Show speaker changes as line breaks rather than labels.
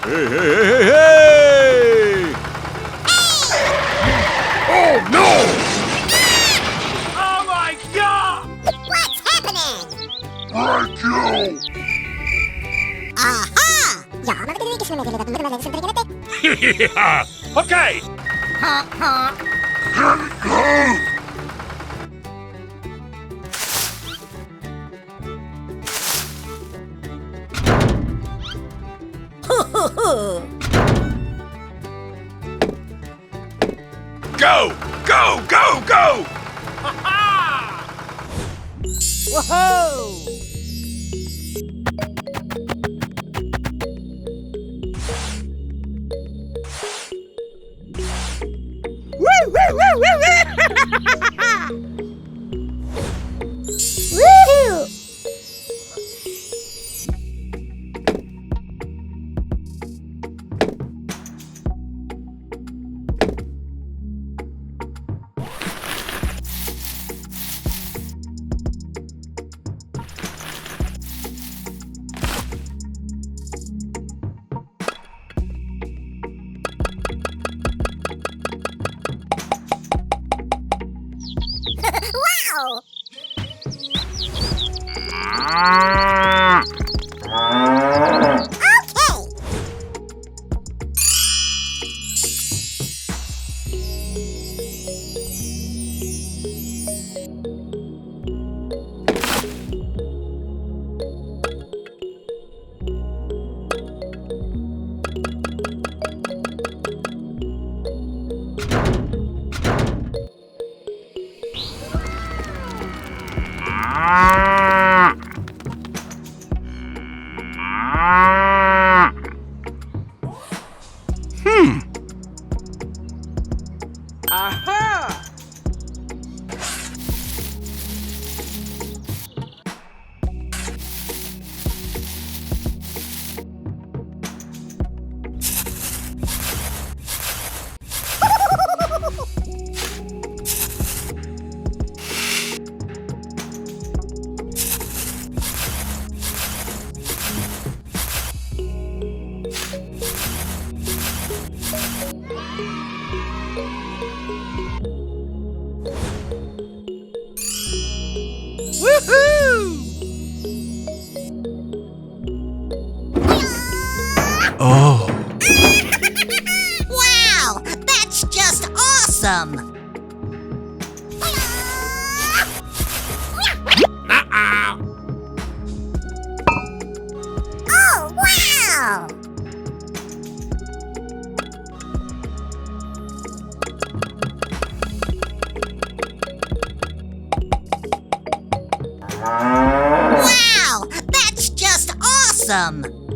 Hey, hey, hey, hey, hey! Oh, no!
Oh my God!
What's happening?
Right, you!
Aha!
Yeah. Okay.
Go! Go! Go! Go!
Whoa! Woo, woo, woo, woo, woo!
Woohoo! Wow! Okay!
Aha! Woohoo!
Oh.
Wow! That's just awesome! Oh, wow! Wow! That's just awesome!